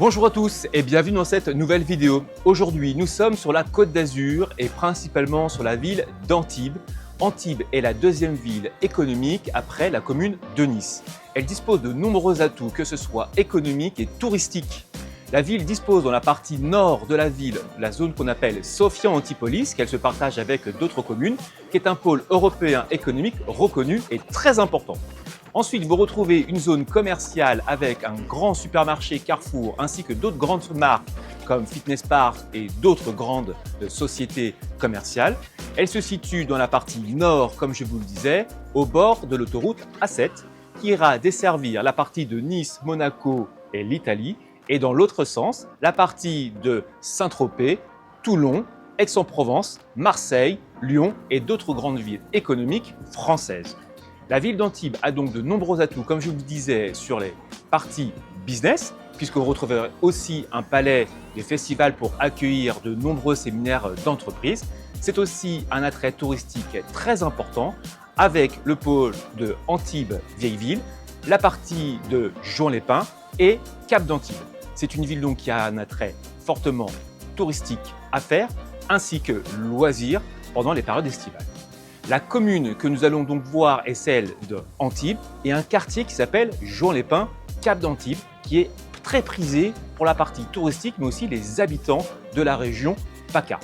Bonjour à tous et bienvenue dans cette nouvelle vidéo. Aujourd'hui, nous sommes sur la Côte d'Azur et principalement sur la ville d'Antibes. Antibes est la deuxième ville économique après la commune de Nice. Elle dispose de nombreux atouts, que ce soit économiques et touristiques. La ville dispose dans la partie nord de la ville, la zone qu'on appelle Sophia Antipolis, qu'elle se partage avec d'autres communes, qui est un pôle européen économique reconnu et très important. Ensuite, vous retrouvez une zone commerciale avec un grand supermarché Carrefour ainsi que d'autres grandes marques comme Fitness Park et d'autres grandes sociétés commerciales. Elle se situe dans la partie nord, comme je vous le disais, au bord de l'autoroute A7 qui ira desservir la partie de Nice, Monaco et l'Italie et dans l'autre sens, la partie de Saint-Tropez, Toulon, Aix-en-Provence, Marseille, Lyon et d'autres grandes villes économiques françaises. La ville d'Antibes a donc de nombreux atouts, comme je vous le disais, sur les parties business, puisque vous retrouverez aussi un palais des festivals pour accueillir de nombreux séminaires d'entreprises. C'est aussi un attrait touristique très important avec le pôle de Antibes Vieille Ville, la partie de Juan-les-Pins et Cap d'Antibes. C'est une ville donc qui a un attrait fortement touristique à faire, ainsi que loisirs pendant les périodes estivales. La commune que nous allons donc voir est celle de Antibes et un quartier qui s'appelle Juan-les-Pins, Cap d'Antibes, qui est très prisé pour la partie touristique, mais aussi les habitants de la région PACA.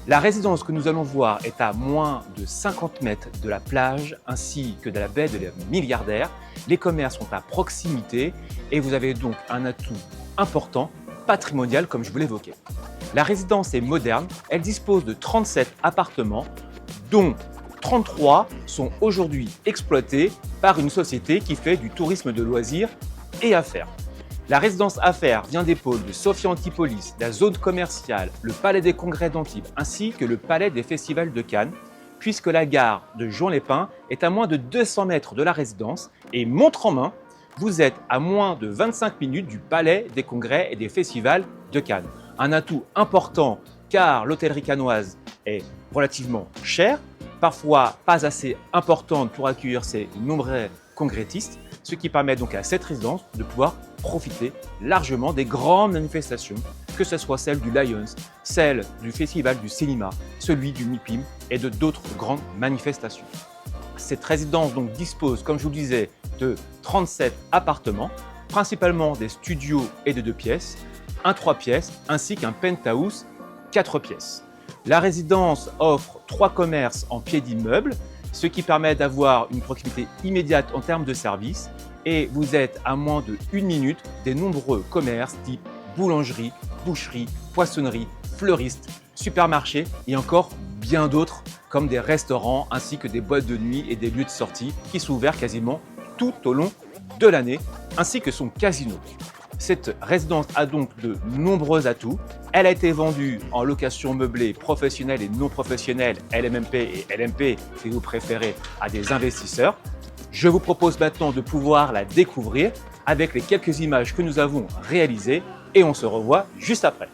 La résidence que nous allons voir est à moins de 50 mètres de la plage ainsi que de la baie de la Milliardaire. Les commerces sont à proximité et vous avez donc un atout important, patrimonial comme je vous l'évoquais. La résidence est moderne, elle dispose de 37 appartements dont 33 sont aujourd'hui exploités par une société qui fait du tourisme de loisirs et affaires. La résidence affaires vient des pôles de Sophia Antipolis, la zone commerciale, le palais des congrès d'Antibes ainsi que le palais des festivals de Cannes, puisque la gare de Juan-les-Pins est à moins de 200 mètres de la résidence et montre en main, vous êtes à moins de 25 minutes du palais des congrès et des festivals de Cannes. Un atout important car l'hôtellerie cannoise est relativement chère, parfois pas assez importante pour accueillir ces nombreux congressistes, ce qui permet donc à cette résidence de pouvoir profiter largement des grandes manifestations, que ce soit celle du Lions, celle du Festival du cinéma, celui du MIPIM et de d'autres grandes manifestations. Cette résidence donc dispose, comme je vous le disais, de 37 appartements, principalement des studios et de 2 pièces, un 3 pièces ainsi qu'un penthouse 4 pièces. La résidence offre 3 commerces en pied d'immeuble, ce qui permet d'avoir une proximité immédiate en termes de services et vous êtes à moins de 1 minute des nombreux commerces type boulangerie, boucherie, poissonnerie, fleuriste, supermarché et encore bien d'autres comme des restaurants ainsi que des boîtes de nuit et des lieux de sortie qui sont ouverts quasiment tout au long de l'année ainsi que son casino. Cette résidence a donc de nombreux atouts. Elle a été vendue en location meublée professionnelle et non professionnelle, LMNP et LMP si vous préférez, à des investisseurs. Je vous propose maintenant de pouvoir la découvrir avec les quelques images que nous avons réalisées et on se revoit juste après.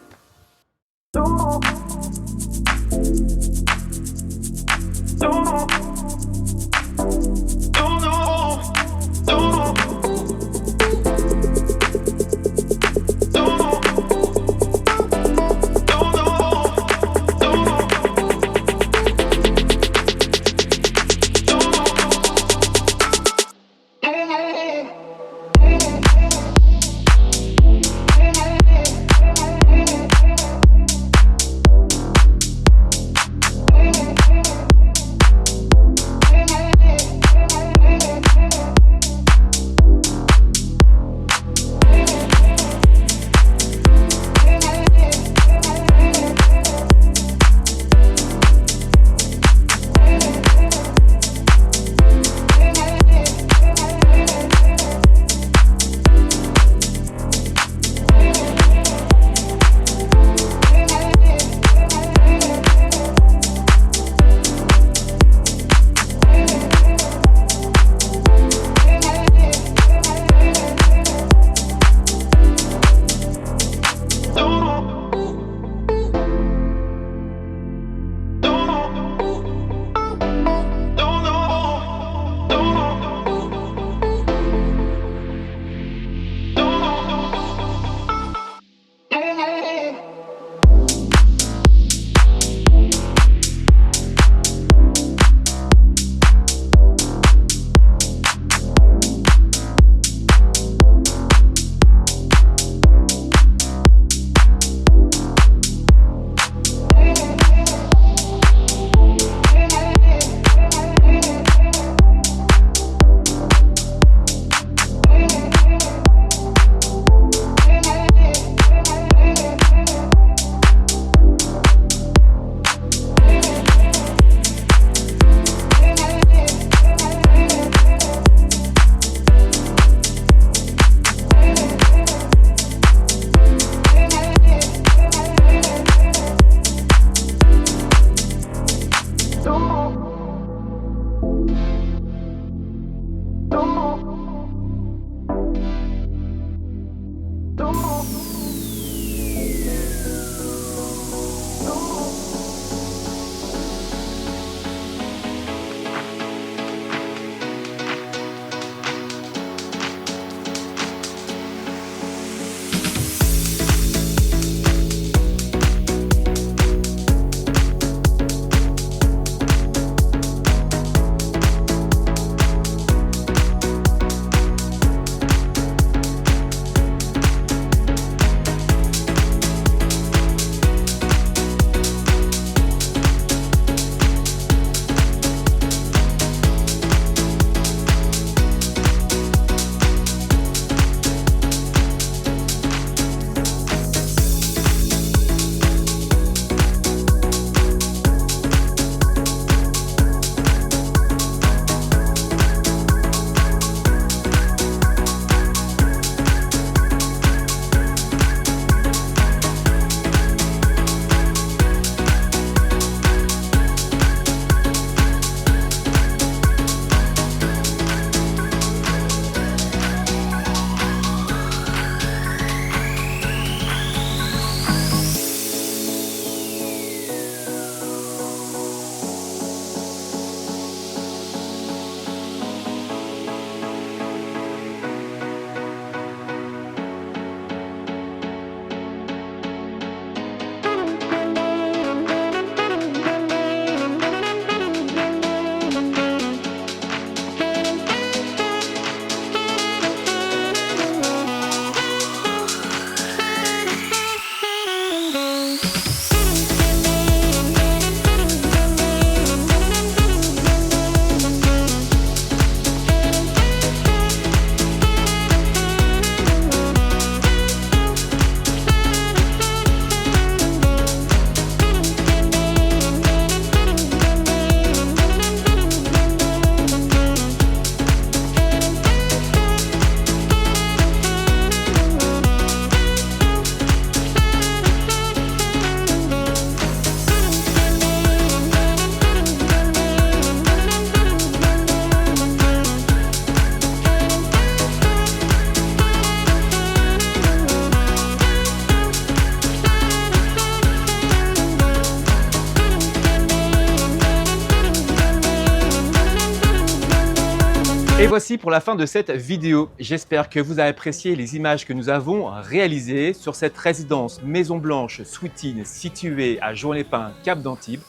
Et voici pour la fin de cette vidéo. J'espère que vous avez apprécié les images que nous avons réalisées sur cette résidence Maison Blanche Sweet-In située à Juan-les-Pins, Cap d'Antibes.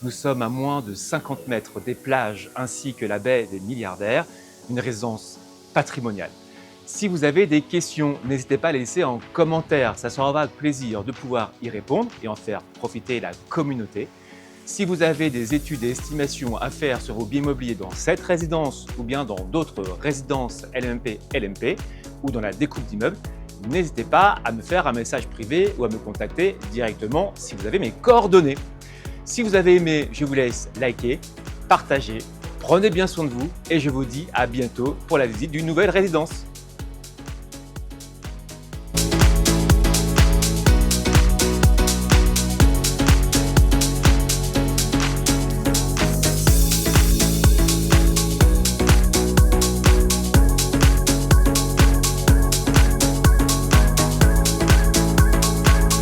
Nous sommes à moins de 50 mètres des plages ainsi que la baie des Milliardaires, une résidence patrimoniale. Si vous avez des questions, n'hésitez pas à les laisser en commentaire. Ça sera avec plaisir de pouvoir y répondre et en faire profiter la communauté. Si vous avez des études et estimations à faire sur vos biens immobiliers dans cette résidence ou bien dans d'autres résidences LMP ou dans la découpe d'immeubles, n'hésitez pas à me faire un message privé ou à me contacter directement si vous avez mes coordonnées. Si vous avez aimé, je vous laisse liker, partager, prenez bien soin de vous et je vous dis à bientôt pour la visite d'une nouvelle résidence.